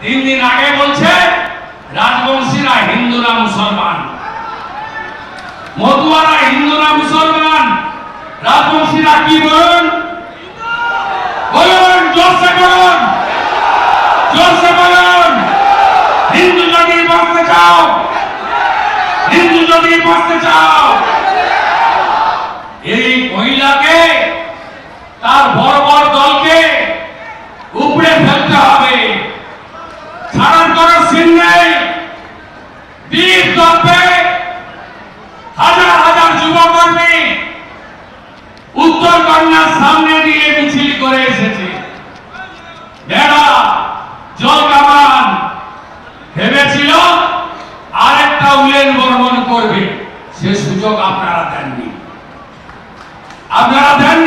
3 দিন আগে বলছে রাজবংশীরা হিন্দু না মুসলমান, মতুয়ারা হিন্দু না মুসলমান, রাজবংশীরা কি বলুন, বলুন জোরসে বলুন, জোরসে বলুন। হিন্দু যদি বাঁচতে চাও, হিন্দু যদি বাঁচতে চাও, এই মহিলাকে তার বর্বর দলকে উপড়ে ফেলতে হবে। ছাড়ার করার সিন নেই। বীর দর্পে হাজার হাজার যুবকর্মী উত্তর কন্যার সামনে দিয়ে মিছিল করে এসেছে। বেড়া জল কামান ভেবেছিল আরেকটা উলেন বর্মন করবে, সে সুযোগ আপনারা দেননি, আপনারা দেননি।